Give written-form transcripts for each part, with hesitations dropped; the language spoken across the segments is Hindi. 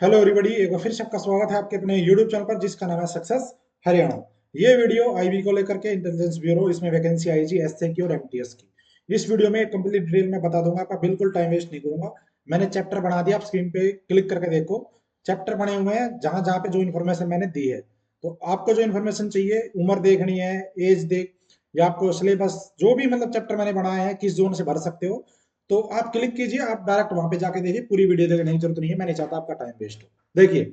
हेलो एवरीबॉडी, एक बार फिर से आपका स्वागत है आपके अपने यूट्यूब चैनल पर जिसका नाम है सक्सेस हरियाणा। ये वीडियो आईबी को लेकर के इंटेलिजेंस ब्यूरो, इसमें वैकेंसी आई जी एसए की और एमटीएस की। इस वीडियो में कंप्लीट डिटेल में बता दूंगा, आपका बिल्कुल टाइम वेस्ट नहीं करूंगा। मैंने चैप्टर बना दिया, आप स्क्रीन पे क्लिक करके देखो। चैप्टर बने हुए हैं जहां जहां पे जो इन्फॉर्मेशन मैंने दी है। तो आपको जो इन्फॉर्मेशन चाहिए, उम्र देखनी है, एज देख, या आपको सिलेबस जो भी मतलब चैप्टर मैंने बनाया है किस जोन से भर सकते हो, तो आप क्लिक कीजिए, आप डायरेक्ट वहां पे जाके देखिए। पूरी वीडियो देखने की जरूरत नहीं है, मैं नहीं चाहता आपका टाइम वेस्ट हो। देखिए,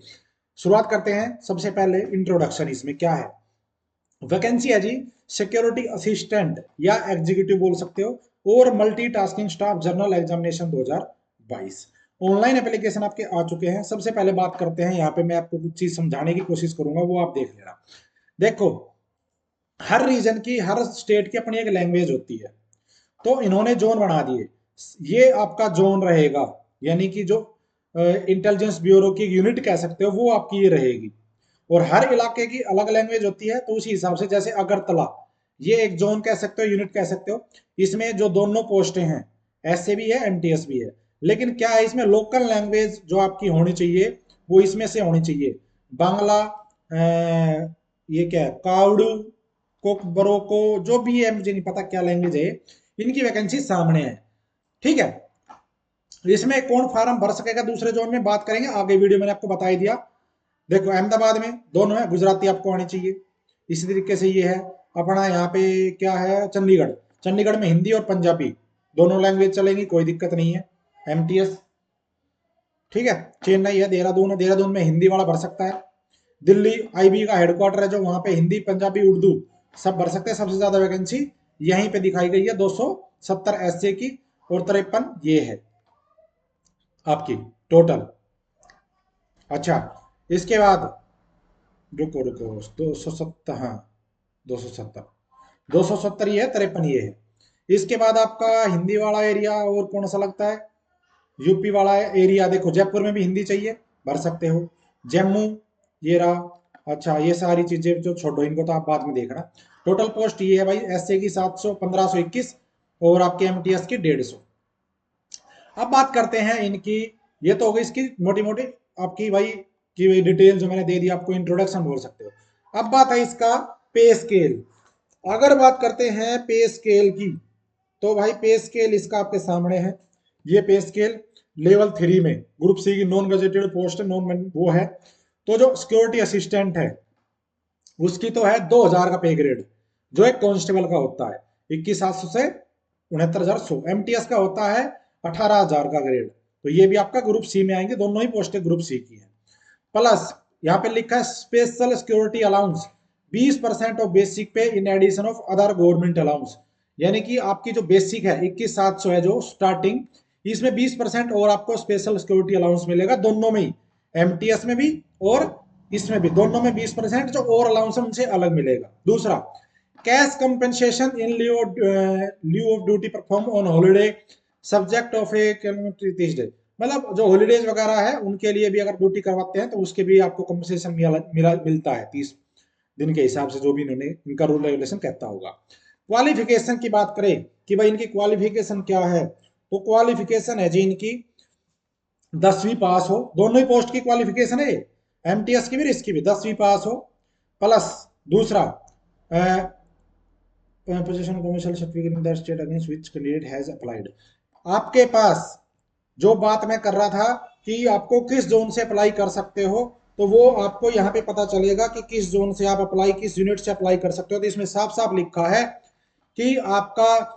शुरुआत करते हैं। सबसे पहले इंट्रोडक्शन, इसमें क्या है। वैकेंसी है जी सिक्योरिटी असिस्टेंट या एग्जीक्यूटिव बोल सकते हो, और multitasking staff general examination 2022। Online application आपके आ चुके हैं। सबसे पहले बात करते हैं, यहाँ पे मैं आपको कुछ चीज समझाने की कोशिश करूंगा, वो आप देख लेना। देखो, हर रीजन की, हर स्टेट की अपनी एक लैंग्वेज होती है। तो इन्होंने जोन बना दिए। ये आपका जोन रहेगा, यानी कि जो इंटेलिजेंस ब्यूरो की यूनिट कह सकते हो, वो आपकी ये रहेगी। और हर इलाके की अलग लैंग्वेज होती है, तो उसी हिसाब से, जैसे अगरतला, ये एक जोन कह सकते हो, यूनिट कह सकते हो। इसमें जो दोनों पोस्टें हैं, एसए भी है, एमटीएस भी है। लेकिन क्या है, इसमें लोकल लैंग्वेज जो आपकी होनी चाहिए, वो इसमें से होनी चाहिए। बांग्ला, ये क्या है, काउडू, कोकबरोको, जो भी है, मुझे नहीं पता क्या लैंग्वेज है। इनकी वैकेंसी सामने है, ठीक है। इसमें कौन फार्म भर सकेगा दूसरे जोन में, बात करेंगे आगे, वीडियो मैंने आपको बता ही दिया। देखो, अहमदाबाद में दोनों है, गुजराती आपको आनी चाहिए। इसी तरीके से ये है अपना यहाँ पे, क्या है, चंडीगढ़। चंडीगढ़ में हिंदी और पंजाबी दोनों लैंग्वेज चलेंगी, कोई दिक्कत नहीं है। एमटीएस, ठीक है। चेन्नई है, देहरादून है, देहरादून में हिंदी वाला भर सकता है। दिल्ली आईबी का हेडक्वार्टर है, जो वहां पे हिंदी पंजाबी उर्दू सब भर सकते हैं। सबसे ज्यादा वैकेंसी यहीं पे दिखाई गई है, 270 एसए की, और 53 ये है आपकी टोटल। अच्छा, इसके बाद रुको रुको, 270, हाँ, 270, 270 ये है, 53 ये है। इसके बाद आपका हिंदी वाला एरिया और कौन सा लगता है, यूपी वाला एरिया। देखो, जयपुर में भी हिंदी चाहिए, भर सकते हो। जम्मू, ये रहा। अच्छा, ये सारी चीजें जो छोड़ो, इनको तो आप बाद में देखना। टोटल पोस्ट ये है भाई, एसए की 700, 1521, और आपके एमटीएस की 150। अब बात करते हैं इनकी। ये तो हो गई इसकी मोटी मोटी आपकी भाई की डिटेल, जो मैंने दे दी आपको, इंट्रोडक्शन बोल सकते हो। अब बात है इसका पे स्केल। अगर बात करते हैं पे स्केल की, तो भाई पे स्केल इसका आपके सामने है। ये पे स्केल लेवल 3 में ग्रुप सी की नॉन गजेटेड पोस्ट, नॉन वो है। तो जो सिक्योरिटी असिस्टेंट है, उसकी तो है 2000 का पे ग्रेड, जो एक कांस्टेबल का होता है। 21,700 से 69,100। एमटीएस का होता है 18,000 का ग्रेड। तो ये भी आपका ग्रुप सी में आएंगे, दोनों ही पोस्टें ग्रुप सी की है। प्लस यहाँ पे लिखा है special security allowance 20% of basic pay in addition of other government allowance. यानी कि आपकी जो बेसिक है 21,700 है जो स्टार्टिंग, इसमें 20% और आपको स्पेशल सिक्योरिटी अलाउंस मिलेगा, दोनों में ही, एमटीएस में भी और इसमें भी, दोनों में 20% जो और अलाउंस है उनसे अलग मिलेगा। दूसरा, cash compensation in leave of duty perform on holiday subject of A 30 day. मतलब जो हॉलीडेज वगैरह है उनके लिए भी अगर ड्यूटी करवाते हैं, तो उसके भी आपको कंपनसेशन मिलता है 30 दिन के हिसाब से, जो भी इन्होंने इनका रूल रेगुलेशन कहता होगा। क्वालिफिकेशन की बात करें कि भाई इनकी क्वालिफिकेशन क्या है, तो क्वालिफिकेशन है जी इनकी 10वीं पास हो। दोनों ही पोस्ट की क्वालिफिकेशन है, एमटीएस की भी इसकी भी 10वीं पास हो। प्लस दूसरा, position commercial certificate in the state against which candidate has applied. आपके पास जो बात मैं कर रहा था कि आपको किस जोन से अप्लाई कर सकते हो, तो वो आपको यहाँ पे पता चलेगा कि किस जोन से आप अप्लाई, किस यूनिट से अप्लाई कर सकते हो। तो इसमें साफ साफ लिखा है कि आपका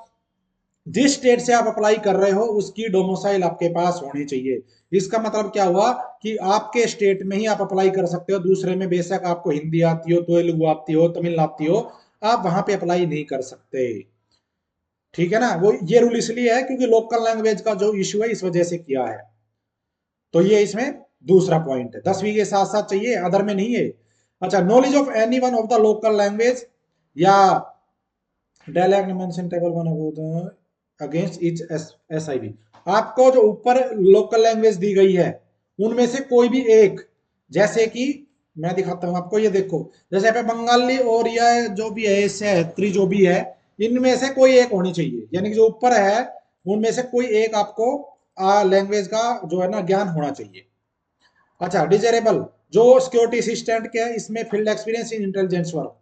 जिस स्टेट से आप अप्लाई कर रहे हो उसकी डोमिसाइल आपके पास होनी चाहिए। इसका मतलब क्या हुआ कि आपके स्टेट में ही आप अप्लाई कर सकते हो, दूसरे में बेशक आपको हिंदी आती हो, तेलुगु आती हो, तमिल आती हो, आप वहां पे अप्लाई नहीं कर सकते। ठीक है ना, वो ये रूल इसलिए है क्योंकि लोकल लैंग्वेज का जो इश्यू है, इस वजह से किया है। तो ये इसमें दूसरा पॉइंट है, 10वीं के साथ साथ चाहिए, अदर में नहीं है। अच्छा, knowledge of any one of the local language या dialect table one against each SIB. आपको जो ऊपर लोकल लैंग्वेज दी गई है, उनमें से कोई भी एक, जैसे कि मैं दिखाता हूं आपको, ये देखो, जैसे यहाँ पे बंगाली और यह जो भी है, इससे जो भी है, इनमें से कोई एक होनी चाहिए। यानी कि जो ऊपर है उनमें से कोई एक आपको लैंग्वेज का जो है ना ज्ञान होना चाहिए। अच्छा, डिजेरेबल जो सिक्योरिटी असिस्टेंट के है, इसमें field experience in intelligence work,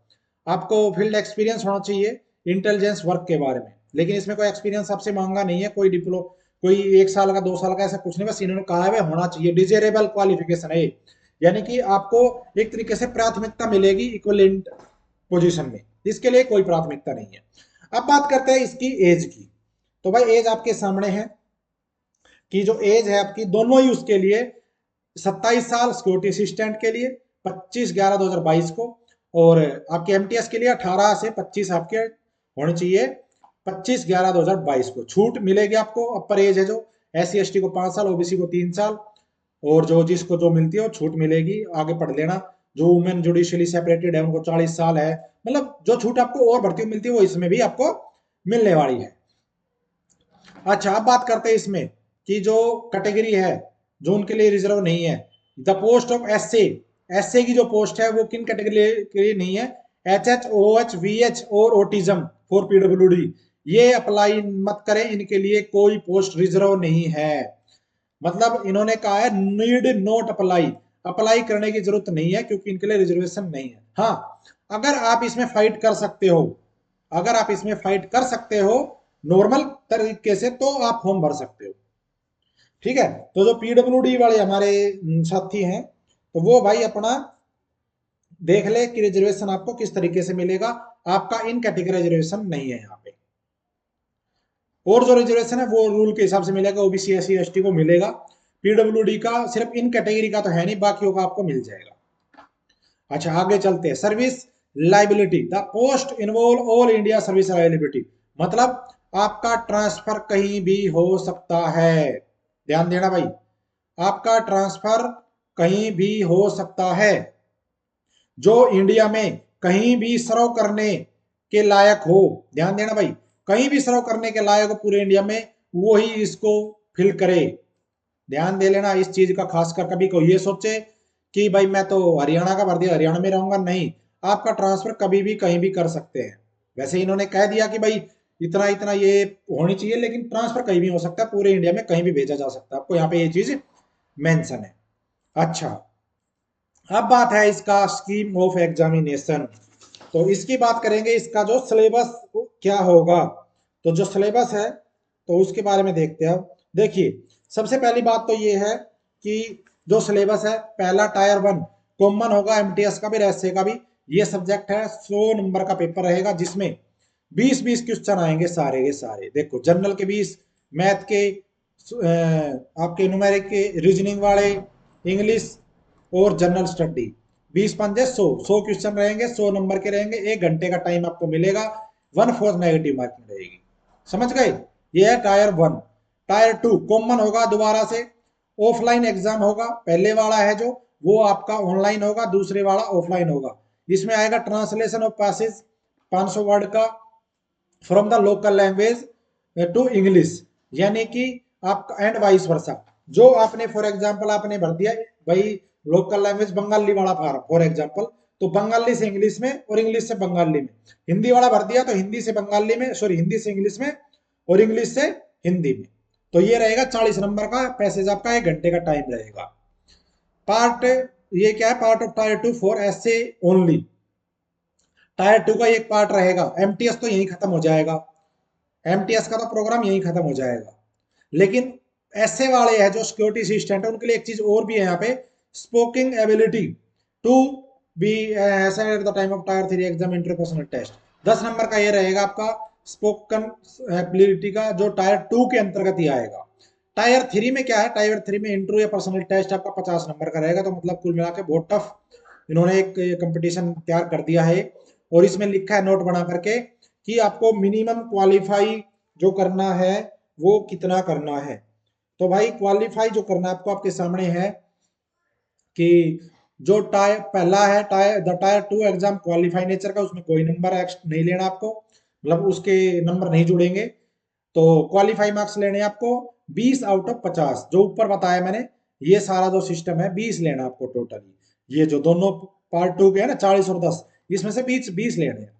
आपको फील्ड एक्सपीरियंस होना चाहिए इंटेलिजेंस वर्क के बारे में। लेकिन इसमें कोई एक्सपीरियंस आपसे मांगा नहीं है, कोई डिप्लो कोई 1 साल का 2 साल का ऐसा कुछ नहीं, बस इन्होंने कहा है वह होना चाहिए, डिजेरेबल क्वालिफिकेशन है ये। यानी कि आपको एक तरीके से प्राथमिकता मिलेगी इक्विवेलेंट पोजीशन में, इसके लिए कोई प्राथमिकता नहीं है। अब बात करते हैं इसकी एज की। तो भाई एज आपके सामने है कि जो एज है आपकी दोनों ही उसके लिए 27 साल सिक्योरिटी असिस्टेंट के लिए 25/11/2022 को, और आपके एमटीएस के लिए 18 से 25 आपके होने चाहिए 25/11/2022 को। छूट मिलेगी आपको, अपर एज है जो SC ST को 5 साल, ओबीसी को 3 साल, और जो जिसको जो मिलती है वो छूट मिलेगी, आगे पढ़ लेना। जो वुमेन जुडिशियली सेपरेटेड है उनको 40 साल है, मतलब जो छूट आपको और भर्ती मिलती है वो इसमें भी आपको मिलने वाली है। अच्छा, अब बात करते हैं इसमें कि जो कैटेगरी है जो उनके लिए रिजर्व नहीं है, the post of SA, SA की जो पोस्ट है वो किन कैटेगरी के लिए नहीं है, HH OH VH और ओटिज्म फॉर PWD, ये अप्लाई मत करें, इनके लिए कोई पोस्ट रिजर्व नहीं है। मतलब इन्होंने कहा है नीड नॉट अप्लाई, अप्लाई करने की जरूरत नहीं है क्योंकि इनके लिए रिजर्वेशन नहीं है। हाँ, अगर आप इसमें फाइट कर सकते हो, अगर आप इसमें फाइट कर सकते हो नॉर्मल तरीके से, तो आप फॉर्म भर सकते हो। ठीक है, तो जो PWD वाले हमारे साथी हैं, तो वो भाई अपना देख ले कि रिजर्वेशन आपको किस तरीके से मिलेगा। आपका इन कैटेगरी रिजर्वेशन नहीं है यहाँ पे, और जो रिजर्वेशन है वो रूल के हिसाब से मिलेगा, ओबीसी SC ST को मिलेगा। PWD का सिर्फ इन कैटेगरी का तो है नहीं, बाकियों का आपको मिल जाएगा। अच्छा, आगे चलते हैं। Service liability, the post involve all India service liability, मतलब आपका ट्रांसफर कहीं भी हो सकता है। ध्यान देना भाई, आपका ट्रांसफर कहीं भी हो सकता है। जो इंडिया में कहीं भी सर्व करने के लायक हो, ध्यान देना भाई, कहीं भी सर्व करने के लायक हो पूरे इंडिया में, वो ही इसको फिल करे। ध्यान दे लेना इस चीज का, खासकर कभी कोई ये सोचे कि भाई मैं तो हरियाणा का भर दिया, हरियाणा में रहूंगा, नहीं, आपका ट्रांसफर कभी भी कहीं भी कर सकते हैं। वैसे इन्होंने कह दिया कि भाई इतना इतना ये होनी चाहिए, लेकिन ट्रांसफर कहीं भी हो सकता है, पूरे इंडिया में कहीं भी भेजा जा सकता है, आपको यहाँ पे ये चीज मेंशन है। अच्छा, अब बात है इसका स्कीम ऑफ एग्जामिनेशन। तो इसकी बात करेंगे, इसका जो सिलेबस क्या होगा। तो जो सिलेबस है तो उसके बारे में देखते हैं। अब देखिए, सबसे पहली बात तो ये है कि जो सिलेबस है, पहला टायर 1 कॉमन होगा, एमटीएस का भी रहस्य का भी। ये सब्जेक्ट है, 100 नंबर का पेपर रहेगा, जिसमें 20-20 क्वेश्चन आएंगे सारे के सारे। देखो, जनरल के 20, मैथ के, आपके न्यूमेरिक के, रीजनिंग वाले, इंग्लिश और जनरल स्टडी, 20 पंजे 100 क्वेश्चन रहेंगे, 100 नंबर के रहेंगे, 1 घंटे का टाइम आपको मिलेगा, 1/4 नेगेटिव मार्किंग रहेगी। समझ गए, ये है टायर 1। टायर 2 कॉमन होगा दोबारा से, ऑफलाइन एग्जाम होगा, पहले वाला है जो वो आपका ऑनलाइन होगा, दूसरे वाला ऑफलाइन होगा। इसमें आएगा ट्रांसलेशन ऑफ पैसेज 500 वर्ड का, from the local language to English, यानी कि आपका एंड वाइस वर्सा। जो आपने फॉर एग्जांपल आपने भर दिया भाई लोकल लैंग्वेज बंगाली वाला फार्म फॉर एग्जांपल, तो बंगाली से इंग्लिश में और इंग्लिश से बंगाली में। हिंदी वाला भर दिया तो हिंदी से बंगाली में, सॉरी हिंदी से इंग्लिश में और इंग्लिश से हिंदी में। तो ये रहेगा 40 नंबर का पैसेज, आपका 1 घंटे का टाइम रहेगा। पार्ट, ये क्या है, पार्ट ऑफ टायर 2 फॉर ऐसे ओनली। टायर 2 का एक पार्ट रहेगा, एमटीएस तो यही खत्म हो जाएगा, एमटीएस का तो प्रोग्राम यही खत्म हो जाएगा। लेकिन ऐसे वाले हैं जो सिक्योरिटी असिस्टेंट है, उनके लिए एक चीज और भी है यहाँ पे, speaking ability to be at the time of tier 3 exam interpersonal test. 10 number का ये रहेगा आपका स्पोकन एबिलिटी का, जो टायर 2 के अंतर्गत ही आएगा। टायर 3 में क्या है, टायर 3 में इंटरव्यू या पर्सनल टेस्ट आपका 50 नंबर का रहेगा। तो मतलब कुल मिला के बहुत टफ इन्होंने एक कंपटीशन तैयार कर दिया है, और इसमें लिखा है नोट बना करके कि आपको मिनिमम क्वालिफाई जो करना है वो कितना करना है। तो भाई क्वालिफाई जो करना है आपको, आपके सामने है कि जो टायर पहला है, टायर 2 एग्जाम क्वालिफाई नेचर का, उसमें कोई नंबर नहीं लेना आपको, मतलब उसके नंबर नहीं जुड़ेंगे। तो क्वालिफाई मार्क्स लेने आपको 20/50, जो ऊपर बताया मैंने, ये सारा जो सिस्टम है 20 लेना आपको टोटली। ये जो दोनों पार्ट 2 के है ना, 40 और 10, इसमें से 20 लेने हैं।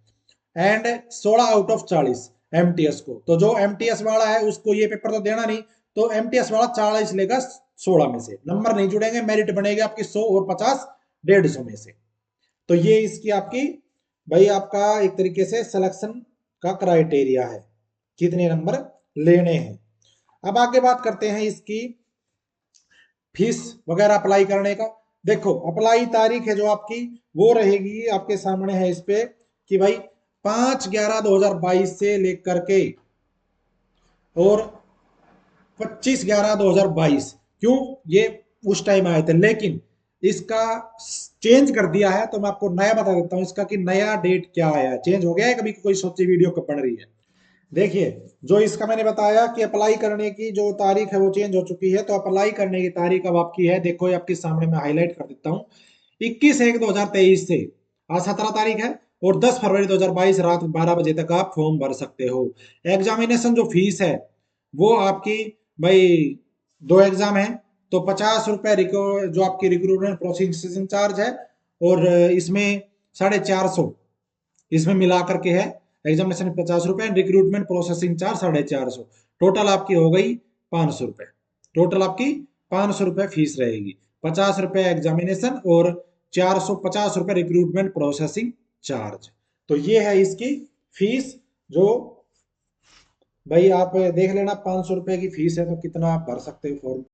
एंड 16/40 एमटीएस को, तो जो एमटीएस वाला है उसको ये पेपर तो देना नहीं, तो एमटीएस वाला 40 लेगा, 16 में से। नंबर नहीं जुड़ेंगे, मेरिट बनेगी आपकी 100 और 50 150 में से। तो ये इसकी आपकी भाई आपका एक तरीके से सिलेक्शन का क्राइटेरिया है, कितने नंबर लेने हैं। अब आगे बात करते हैं इसकी फीस वगैरह अप्लाई करने का। देखो अप्लाई तारीख है जो आपकी वो रहेगी आपके सामने है इस पे कि भाई 5/11/2022 से लेकर के और 25/11/2022। क्यों ये उस टाइम आए थे, लेकिन इसका चेंज कर दिया है। तो मैं आपको नया बता देता हूँ इसका कि नया डेट क्या आया है, चेंज हो गया है। कभी कोई सोचे वीडियो कब बन रही है। देखिए जो इसका मैंने बताया कि अप्लाई करने की जो तारीख है वो चेंज हो चुकी है। तो अप्लाई करने की तारीख अब आपकी है, देखो ये आपके सामने मैं हाईलाइट कर देता हूँ, 21/1/2023 से आज 17 तारीख है और 10 फरवरी 2022 रात 12 बजे तक आप फॉर्म भर सकते हो। एग्जामिनेशन जो फीस है वो आपकी भाई 2 एग्जाम है तो 50 रुपए जो आपकी रिक्रूटमेंट प्रोसेसिंग चार्ज है और इसमें 450 इसमें मिला करके है। एग्जामिनेशन 50 रुपए, रिक्रूटमेंट प्रोसेसिंग चार्ज 450, टोटल आपकी हो गई 500 रुपए। टोटल आपकी 500 रुपए फीस रहेगी, 50 रुपए एग्जामिनेशन और 450 रुपए रिक्रूटमेंट प्रोसेसिंग चार्ज। तो ये है इसकी फीस जो भाई आप देख लेना, 500 रुपए की फीस है तो कितना आप भर सकते हो फॉर्म।